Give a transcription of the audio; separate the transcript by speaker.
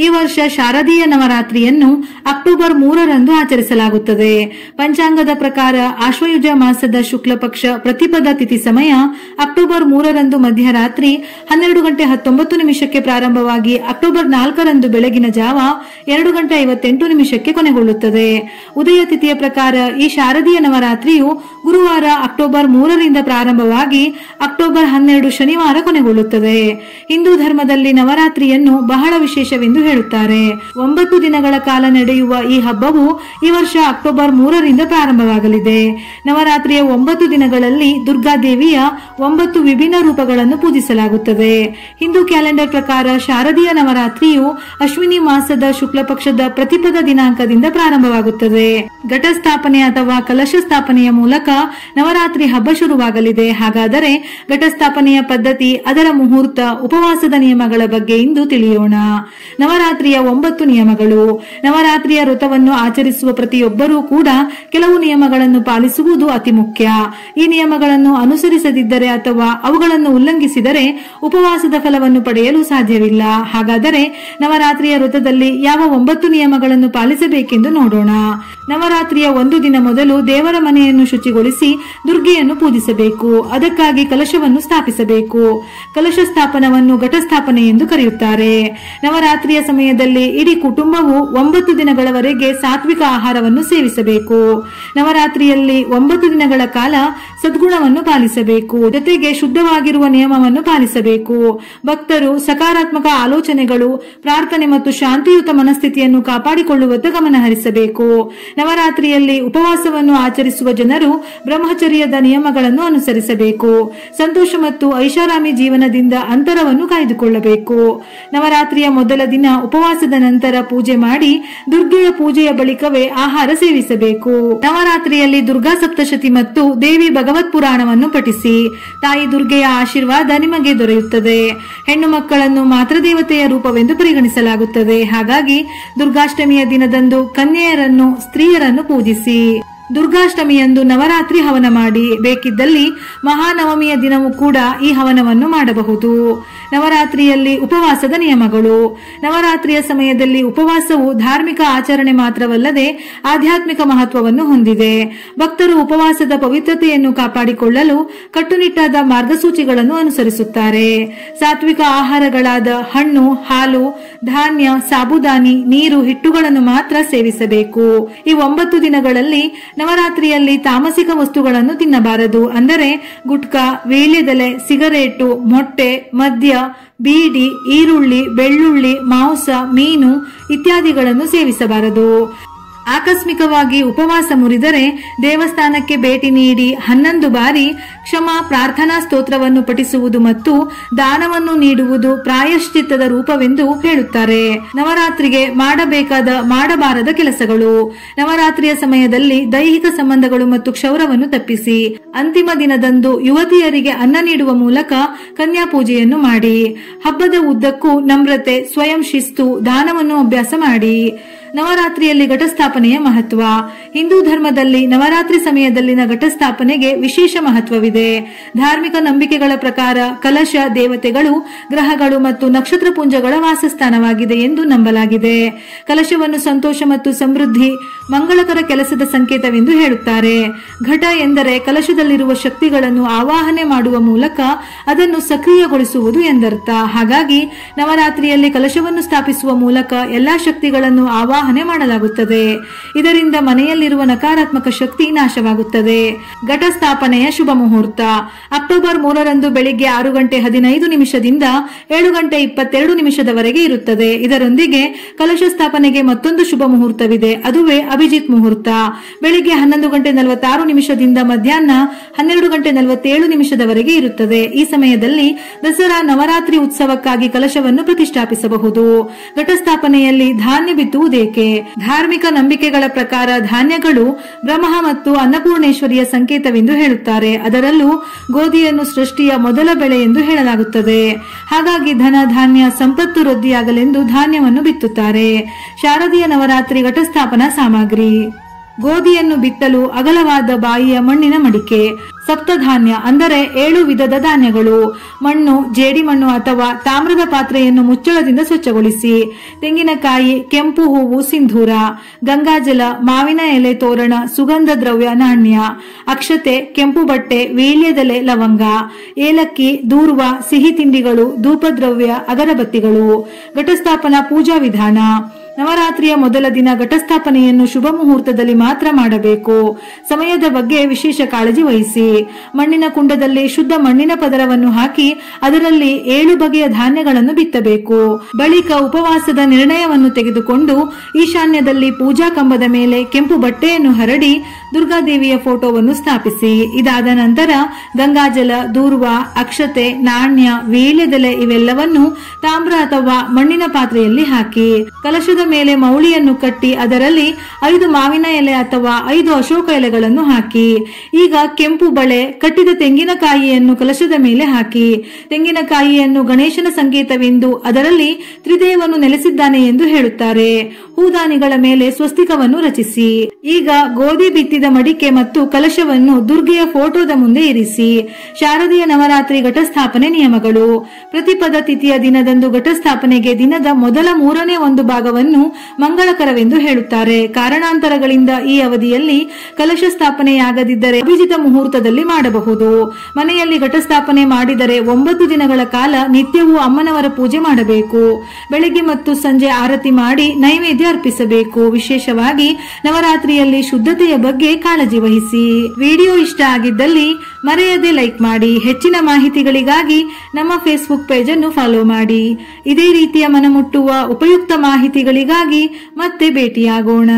Speaker 1: ಈ ವರ್ಷ ಶಾರದೀಯ ನವರಾತ್ರಿಯನ್ನು ಅಕ್ಟೋಬರ್ 3ರಂದು ಆಚರಿಸಲಾಗುತ್ತದೆ. ಪಂಚಾಂಗದ ಪ್ರಕಾರ ಆಶ್ವಯುಜ ಮಾಸದ ಶುಕ್ಲ ಪಕ್ಷ ಪ್ರತಿಪದ ತಿಥಿ ಸಮಯ ಅಕ್ಟೋಬರ್ 3ರಂದು ಮಧ್ಯರಾತ್ರಿ 12:19 ಪ್ರಾರಂಭವಾಗಿ ಅಕ್ಟೋಬರ್ 4ರಂದು ಬೆಳಗಿನ ಜಾವ 2:58 ಕೊನೆಗೊಳ್ಳುತ್ತದೆ. ಉದಯ ತಿಥಿಯ ಪ್ರಕಾರ ಈ ಶಾರದೀಯ ನವರಾತ್ರಿಯು ಗುರುವಾರ ಅಕ್ಟೋಬರ್ 3ರಿಂದ ಪ್ರಾರಂಭವಾಗಿ ಅಕ್ಟೋಬರ್ 12 ಶನಿವಾರ ಕೊನೆಗೊಳ್ಳುತ್ತದೆ. ಹಿಂದೂ ಧರ್ಮದಲ್ಲಿ ನವರಾತ್ರಿಯನ್ನು ಬಹಳ ವಿಶೇಷವೆಂದು ಹೇಳುತ್ತಾರೆ. 9 ದಿನಗಳ ಕಾಲ ನಡೆಯುವ ಈ ಹಬ್ಬವು ಈ ವರ್ಷ ಅಕ್ಟೋಬರ್ 3ರಿಂದ ಪ್ರಾರಂಭವಾಗಲಿದೆ. ನವರಾತ್ರಿಯ 9 ದಿನಗಳಲ್ಲಿ ದುರ್ಗಾದೇವಿಯ 9 ವಿಭಿನ್ನ ರೂಪಗಳನ್ನು ಪೂಜಿಸಲಾಗುತ್ತದೆ. ಹಿಂದೂ ಕ್ಯಾಲೆಂಡರ್ ಪ್ರಕಾರ ಶಾರದೀಯ ನವರಾತ್ರಿಯು ಅಶ್ವಿನಿ ಮಾಸದ ಶುಕ್ಲ ಪಕ್ಷದ ಪ್ರತಿಪದ ದಿನಾಂಕದಿಂದ ಪ್ರಾರಂಭವಾಗುತ್ತದೆ. ಘಟಸ್ಥಾಪನೆ ಅಥವಾ ಕಲಶ ಸ್ಥಾಪನೆಯ ಮೂಲಕ ನವರಾತ್ರಿ ಹಬ್ಬ ಶುರುವಾಗಲಿದೆ. ಹಾಗಾದರೆ ಘಟಸ್ಥಾಪನೆಯ ಪದ್ಧತಿ, ಅದರ ಮುಹೂರ್ತ, ಉಪವಾಸದ ನಿಯಮಗಳ ಬಗ್ಗೆ ಇಂದು ತಿಳಿಯೋಣ. ನವರಾತ್ರಿಯ 9 ನಿಯಮಗಳು. ನವರಾತ್ರಿಯ ವ್ರತವನ್ನು ಆಚರಿಸುವ ಪ್ರತಿಯೊಬ್ಬರೂ ಕೂಡ ಕೆಲವು ನಿಯಮಗಳನ್ನು ಪಾಲಿಸುವುದು ಅತಿ ಮುಖ್ಯ. ಈ ನಿಯಮಗಳನ್ನು ಅನುಸರಿಸದಿದ್ದರೆ ಅಥವಾ ಅವುಗಳನ್ನು ಉಲ್ಲಂಘಿಸಿದರೆ ಉಪವಾಸದ ಫಲವನ್ನು ಪಡೆಯಲು ಸಾಧ್ಯವಿಲ್ಲ. ಹಾಗಾದರೆ ನವರಾತ್ರಿಯ ವ್ರತದಲ್ಲಿ ಯಾವ 9 ನಿಯಮಗಳನ್ನು ಪಾಲಿಸಬೇಕೆಂದು ನೋಡೋಣ. ನವರಾತ್ರಿಯ 1 ದಿನ ಮೊದಲು ದೇವರ ಮನೆಯನ್ನು ಶುಚಿಗೊಳಿಸಿ ದುರ್ಗೆಯನ್ನು ಪೂಜಿಸಬೇಕು. ಅದಕ್ಕಾಗಿ ಕಲಶವನ್ನು ಸ್ಥಾಪಿಸಬೇಕು. ಕಲಶ ಸ್ಥಾಪನವನ್ನು ಘಟಸ್ಥಾಪನೆ ಎಂದು ಕರೆಯುತ್ತಾರೆ. ನವರಾತ್ರಿಯ ಸಮಯದಲ್ಲಿ ಇಡೀ ಕುಟುಂಬವು 9 ದಿನಗಳವರೆಗೆ ಸಾತ್ವಿಕ ಆಹಾರವನ್ನು ಸೇವಿಸಬೇಕು. ನವರಾತ್ರಿಯಲ್ಲಿ 9 ದಿನಗಳ ಕಾಲ ಸದ್ಗುಣವನ್ನು ಪಾಲಿಸಬೇಕು. ಜೊತೆಗೆ ಶುದ್ಧವಾಗಿರುವ ನಿಯಮವನ್ನು ಪಾಲಿಸಬೇಕು. ಭಕ್ತರು ಸಕಾರಾತ್ಮಕ ಆಲೋಚನೆಗಳು, ಪ್ರಾರ್ಥನೆ ಮತ್ತು ಶಾಂತಿಯುತ ಮನಸ್ಥಿತಿಯನ್ನು ಕಾಪಾಡಿಕೊಳ್ಳುವತ್ತ ಗಮನ ಹರಿಸಬೇಕು. ನವರಾತ್ರಿಯಲ್ಲಿ ಉಪವಾಸವನ್ನು ಆಚರಿಸುವ ಜನರು ಬ್ರಹ್ಮಚರ್ಯದ ನಿಯಮಗಳನ್ನು ಅನುಸರಿಸಬೇಕು. ಸಂತೋಷ ಮತ್ತು ಐಷಾರಾಮಿ ಜೀವನದಿಂದ ಅಂತರವನ್ನು ಕಾಯ್ದುಕೊಳ್ಳಬೇಕು. ನವರಾತ್ರಿಯ ಮೊದಲ ದಿನ ಉಪವಾಸದ ನಂತರ ಪೂಜೆ ಮಾಡಿ ದುರ್ಗೆಯ ಪೂಜೆಯ ಬಳಿಕವೇ ಆಹಾರ ಸೇವಿಸಬೇಕು. ನವರಾತ್ರಿಯಲ್ಲಿ ದುರ್ಗಾ ಸಪ್ತಶತಿ ಮತ್ತು ದೇವಿ ಭಗವತ್ ಪುರಾಣವನ್ನು ಪಠಿಸಿ. ತಾಯಿ ದುರ್ಗೆಯ ಆಶೀರ್ವಾದ ನಿಮಗೆ ದೊರೆಯುತ್ತದೆ. ಹೆಣ್ಣು ಮಕ್ಕಳನ್ನು ಮಾತೃದೇವತೆಯ ರೂಪವೆಂದು ಪರಿಗಣಿಸಲಾಗುತ್ತದೆ. ಹಾಗಾಗಿ ದುರ್ಗಾಷ್ಟಮಿಯ ದಿನದಂದು ಕನ್ಯೆಯರನ್ನು, ಸ್ತ್ರೀಯರನ್ನು ಪೂಜಿಸಿ. ದುರ್ಗಾಷ್ಟಮಿಯಂದು ನವರಾತ್ರಿ ಹವನ ಮಾಡಿ. ಬೇಕಿದ್ದಲ್ಲಿ ಮಹಾನವಮಿಯ ದಿನವೂ ಕೂಡ ಈ ಹವನವನ್ನು ಮಾಡಬಹುದು. ನವರಾತ್ರಿಯಲ್ಲಿ ಉಪವಾಸದ ನಿಯಮಗಳು. ನವರಾತ್ರಿಯ ಸಮಯದಲ್ಲಿ ಉಪವಾಸವು ಧಾರ್ಮಿಕ ಆಚರಣೆ ಮಾತ್ರವಲ್ಲದೆ ಆಧ್ಯಾತ್ಮಿಕ ಮಹತ್ವವನ್ನು ಹೊಂದಿದೆ. ಭಕ್ತರು ಉಪವಾಸದ ಪವಿತ್ರತೆಯನ್ನು ಕಾಪಾಡಿಕೊಳ್ಳಲು ಕಟ್ಟುನಿಟ್ಟಾದ ಮಾರ್ಗಸೂಚಿಗಳನ್ನು ಅನುಸರಿಸುತ್ತಾರೆ. ಸಾತ್ವಿಕ ಆಹಾರಗಳಾದ ಹಣ್ಣು, ಹಾಲು, ಧಾನ್ಯ, ಸಾಬುದಾನಿ, ನೀರು, ಹಿಟ್ಟುಗಳನ್ನು ಮಾತ್ರ ಸೇವಿಸಬೇಕು. ಈ 9 ದಿನಗಳಲ್ಲಿ ನವರಾತ್ರಿಯಲ್ಲಿ ತಾಮಸಿಕ ವಸ್ತುಗಳನ್ನು ತಿನ್ನಬಾರದು. ಅಂದರೆ ಗುಟ್ಕಾ, ವೀಳ್ಯದೆಲೆ, ಸಿಗರೇಟು, ಮೊಟ್ಟೆ, ಮದ್ಯ, ಬೀಡಿ, ಈರುಳ್ಳಿ, ಬೆಳ್ಳುಳ್ಳಿ, ಮಾಂಸ, ಮೀನು ಇತ್ಯಾದಿಗಳನ್ನು ಸೇವಿಸಬಾರದು. ಆಕಸ್ಮಿಕವಾಗಿ ಉಪವಾಸ ಮುರಿದರೆ ದೇವಸ್ಥಾನಕ್ಕೆ ಭೇಟಿ ನೀಡಿ 11 ಬಾರಿ ಕ್ಷಮಾ ಪ್ರಾರ್ಥನಾ ಸ್ತೋತ್ರವನ್ನು ಪಠಿಸುವುದು ಮತ್ತು ದಾನವನ್ನು ನೀಡುವುದು ಪ್ರಾಯಶ್ಚಿತ್ತದ ರೂಪವೆಂದು ಹೇಳುತ್ತಾರೆ. ನವರಾತ್ರಿಗೆ ಮಾಡಬಾರದ ಕೆಲಸಗಳು. ನವರಾತ್ರಿಯ ಸಮಯದಲ್ಲಿ ದೈಹಿಕ ಸಂಬಂಧಗಳು ಮತ್ತು ಕ್ಷೌರವನ್ನು ತಪ್ಪಿಸಿ. ಅಂತಿಮ ದಿನದಂದು ಯುವತಿಯರಿಗೆ ಅನ್ನ ನೀಡುವ ಮೂಲಕ ಕನ್ಯಾ ಪೂಜೆಯನ್ನು ಮಾಡಿ. ಹಬ್ಬದ ಉದ್ದಕ್ಕೂ ನಮ್ರತೆ, ಸ್ವಯಂ ಶಿಸ್ತು, ದಾನವನ್ನು ಅಭ್ಯಾಸ ಮಾಡಿ. ನವರಾತ್ರಿಯಲ್ಲಿ ಘಟಸ್ಥಾಪನೆಯ ಮಹತ್ವ. ಹಿಂದೂ ಧರ್ಮದಲ್ಲಿ ನವರಾತ್ರಿ ಸಮಯದಲ್ಲಿನ ಘಟಸ್ಥಾಪನೆಗೆ ವಿಶೇಷ ಮಹತ್ವವಿದೆ. ಧಾರ್ಮಿಕ ನಂಬಿಕೆಗಳ ಪ್ರಕಾರ ಕಲಶ ದೇವತೆಗಳು, ಗ್ರಹಗಳು ಮತ್ತು ನಕ್ಷತ್ರ ಪುಂಜಗಳ ವಾಸಸ್ಥಾನವಾಗಿದೆ ಎಂದು ನಂಬಲಾಗಿದೆ. ಕಲಶವನ್ನು ಸಂತೋಷ ಮತ್ತು ಸಮೃದ್ಧಿ, ಮಂಗಳಕರ ಕೆಲಸದ ಸಂಕೇತವೆಂದು ಹೇಳುತ್ತಾರೆ. ಘಟ ಎಂದರೆ ಕಲಶದಲ್ಲಿರುವ ಶಕ್ತಿಗಳನ್ನು ಆವಾಹನೆ ಮಾಡುವ ಮೂಲಕ ಅದನ್ನು ಸಕ್ರಿಯಗೊಳಿಸುವುದು ಎಂದರ್ಥ. ಹಾಗಾಗಿ ನವರಾತ್ರಿಯಲ್ಲಿ ಕಲಶವನ್ನು ಸ್ಥಾಪಿಸುವ ಮೂಲಕ ಎಲ್ಲಾ ಶಕ್ತಿಗಳನ್ನು ಆವಾಹನೆ ಮಾಡಲಾಗುತ್ತದೆ. ಇದರಿಂದ ಮನೆಯಲ್ಲಿರುವ ನಕಾರಾತ್ಮಕ ಶಕ್ತಿ ನಾಶವಾಗುತ್ತದೆ. ಘಟಸ್ಥಾಪನೆಯ ಶುಭ ಮುಹೂರ್ತ. ಅಕ್ಟೋಬರ್ 3ರಂದು ಬೆಳಿಗ್ಗೆ 6:15 7:22 ಇರುತ್ತದೆ. ಇದರೊಂದಿಗೆ ಕಲಶ ಸ್ಥಾಪನೆಗೆ ಮತ್ತೊಂದು ಶುಭ ಮುಹೂರ್ತವಿದೆ. ಅದುವೇ ಅಭಿಜಿತ್ ಮುಹೂರ್ತ. ಬೆಳಿಗ್ಗೆ 11:46 ಮಧ್ಯಾಹ್ನ 12:47 ಇರುತ್ತದೆ. ಈ ಸಮಯದಲ್ಲಿ ದಸರಾ ನವರಾತ್ರಿ ಉತ್ಸವಕ್ಕಾಗಿ ಕಲಶವನ್ನು ಪ್ರತಿಷ್ಠಾಪಿಸಬಹುದು. ಘಟಸ್ಥಾಪನೆಯಲ್ಲಿ ಧಾನ್ಯ ಬಿತ್ತುವುದೇ ಧಾರ್ಮಿಕ ನಂಬಿಕೆಗಳ ಪ್ರಕಾರ ಧಾನ್ಯಗಳು ಬ್ರಹ್ಮ ಮತ್ತು ಅನ್ನಪೂರ್ಣೇಶ್ವರಿಯ ಸಂಕೇತವೆಂದು ಹೇಳುತ್ತಾರೆ. ಅದರಲ್ಲೂ ಗೋಧಿಯನ್ನು ಸೃಷ್ಟಿಯ ಮೊದಲ ಬೆಳೆ ಎಂದು ಹೇಳಲಾಗುತ್ತದೆ. ಹಾಗಾಗಿ ಧನ ಧಾನ್ಯ ಸಂಪತ್ತು ವೃದ್ಧಿಯಾಗಲೆಂದು ಧಾನ್ಯವನ್ನು ಬಿತ್ತುತ್ತಾರೆ. ಶಾರದೀಯ ನವರಾತ್ರಿ ಘಟಸ್ಥಾಪನಾ ಸಾಮಗ್ರಿ. ಗೋಧಿಯನ್ನು ಬಿತ್ತಲು ಅಗಲವಾದ ಬಾಯಿಯ ಮಣ್ಣಿನ ಮಡಿಕೆ, ಸಪ್ತಧಾನ್ಯ ಅಂದರೆ 7 ವಿಧದ ಧಾನ್ಯಗಳು. ಮಣ್ಣು, ಜೇಡಿಮಣ್ಣು ಅಥವಾ ತಾಮ್ರದ ಪಾತ್ರೆಯನ್ನು ಮುಚ್ಚಳದಿಂದ ಸ್ವಚ್ಛಗೊಳಿಸಿ. ತೆಂಗಿನಕಾಯಿ, ಕೆಂಪು ಹೂವು, ಸಿಂಧೂರ, ಗಂಗಾಜಲ, ಮಾವಿನ ಎಲೆ ತೋರಣ, ಸುಗಂಧ ದ್ರವ್ಯ, ನಾಣ್ಯ, ಅಕ್ಷತೆ, ಕೆಂಪು ಬಟ್ಟೆ, ವೀಳ್ಯದೆಲೆ, ಲವಂಗ, ಏಲಕ್ಕಿ, ದೂರ್ವ, ಸಿಹಿ ತಿಂಡಿಗಳು, ಧೂಪದ್ರವ್ಯ, ಅಗರಬತ್ತಿಗಳು. ಘಟಸ್ಥಾಪನಾ ಪೂಜಾ ವಿಧಾನ. ನವರಾತ್ರಿಯ ಮೊದಲ ದಿನ ಘಟಸ್ಥಾಪನೆಯನ್ನು ಶುಭ ಮುಹೂರ್ತದಲ್ಲಿ ಮಾತ್ರ ಮಾಡಬೇಕು. ಸಮಯದ ಬಗ್ಗೆ ವಿಶೇಷ ಕಾಳಜಿ ವಹಿಸಿ. ಮಣ್ಣಿನ ಕುಂಡದಲ್ಲಿ ಶುದ್ಧ ಮಣ್ಣಿನ ಪದರವನ್ನು ಹಾಕಿ ಅದರಲ್ಲಿ 7 ಬಗೆಯ ಧಾನ್ಯಗಳನ್ನು ಬಿತ್ತಬೇಕು. ಬಳಿಕ ಉಪವಾಸದ ನಿರ್ಣಯವನ್ನು ತೆಗೆದುಕೊಂಡು ಈಶಾನ್ಯದಲ್ಲಿ ಪೂಜಾ ಕಂಬದ ಮೇಲೆ ಕೆಂಪು ಬಟ್ಟೆಯನ್ನು ಹರಡಿ ದುರ್ಗಾದೇವಿಯ ಫೋಟೋವನ್ನು ಸ್ಥಾಪಿಸಿ. ಇದಾದ ನಂತರ ಗಂಗಾಜಲ, ದೂರ್ವ, ಅಕ್ಷತೆ, ನಾಣ್ಯ, ವೀಳ್ಯದೆಲೆ ಇವೆಲ್ಲವನ್ನು ತಾಮ್ರ ಅಥವಾ ಮಣ್ಣಿನ ಪಾತ್ರೆಯಲ್ಲಿ ಹಾಕಿ ಕಲಶದ ಮೇಲೆ ಮೌಳಿಯನ್ನು ಕಟ್ಟಿ ಅದರಲ್ಲಿ 5 ಮಾವಿನ ಎಲೆ ಅಥವಾ 5 ಅಶೋಕ ಎಲೆಗಳನ್ನು ಹಾಕಿ. ಈಗ ಕೆಂಪು ಬಳೆ ಕಟ್ಟಿದ ತೆಂಗಿನಕಾಯಿಯನ್ನು ಕಲಶದ ಮೇಲೆ ಹಾಕಿ. ತೆಂಗಿನಕಾಯಿಯನ್ನು ಗಣೇಶನ ಸಂಕೇತವೆಂದು ಅದರಲ್ಲಿ ತ್ರಿದೇವನು ನೆಲೆಸಿದ್ದಾನೆ ಎಂದು ಹೇಳುತ್ತಾರೆ. ಹೂದಾನಿಗಳ ಮೇಲೆ ಸ್ವಸ್ತಿಕವನ್ನು ರಚಿಸಿ. ಈಗ ಗೋಧಿ ಬಿತ್ತಿದ ಮಡಿಕೆ ಮತ್ತು ಕಲಶವನ್ನು ದುರ್ಗೆಯ ಫೋಟೋದ ಮುಂದೆ ಇರಿಸಿ. ಶಾರದೀಯ ನವರಾತ್ರಿ ಘಟಸ್ಥಾಪನೆ ನಿಯಮಗಳು. ಪ್ರತಿಪದ ತಿಥಿಯ ದಿನದಂದು ಘಟಸ್ಥಾಪನೆಗೆ ದಿನದ ಮೊದಲ 3ನೇ 1 ಭಾಗವನ್ನು ಮಂಗಳಕರವೆಂದು ಹೇಳುತ್ತಾರೆ. ಕಾರಣಾಂತರಗಳಿಂದ ಈ ಅವಧಿಯಲ್ಲಿ ಕಲಶ ಸ್ಥಾಪನೆಯಾಗದಿದ್ದರೆ ಅಭಿಜಿತ ಮುಹೂರ್ತದಲ್ಲಿ ಮಾಡಬಹುದು. ಮನೆಯಲ್ಲಿ ಘಟಸ್ಥಾಪನೆ ಮಾಡಿದರೆ 9 ದಿನಗಳ ಕಾಲ ನಿತ್ಯವೂ ಅಮ್ಮನವರ ಪೂಜೆ ಮಾಡಬೇಕು. ಬೆಳಗ್ಗೆ ಮತ್ತು ಸಂಜೆ ಆರತಿ ಮಾಡಿ ನೈವೇದ್ಯ ಅರ್ಪಿಸಬೇಕು. ವಿಶೇಷವಾಗಿ ನವರಾತ್ರಿಯಲ್ಲಿ ಶುದ್ಧತೆಯ ಬಗ್ಗೆ ಕಾಳಜಿ ವಹಿಸಿ. ವಿಡಿಯೋ ಇಷ್ಟ ಆಗಿದ್ದಲ್ಲಿ ಮರೆಯದೆ ಲೈಕ್ ಮಾಡಿ. ಹೆಚ್ಚಿನ ಮಾಹಿತಿಗಳಿಗಾಗಿ ನಮ್ಮ ಫೇಸ್ಬುಕ್ ಪೇಜ್ ಅನ್ನು ಫಾಲೋ ಮಾಡಿ. ಇದೇ ರೀತಿಯ ಮನಮುಟ್ಟುವ ಉಪಯುಕ್ತ ಮಾಹಿತಿಗಳಿಗಾಗಿ ಮತ್ತೆ ಭೇಟಿಯಾಗೋಣ.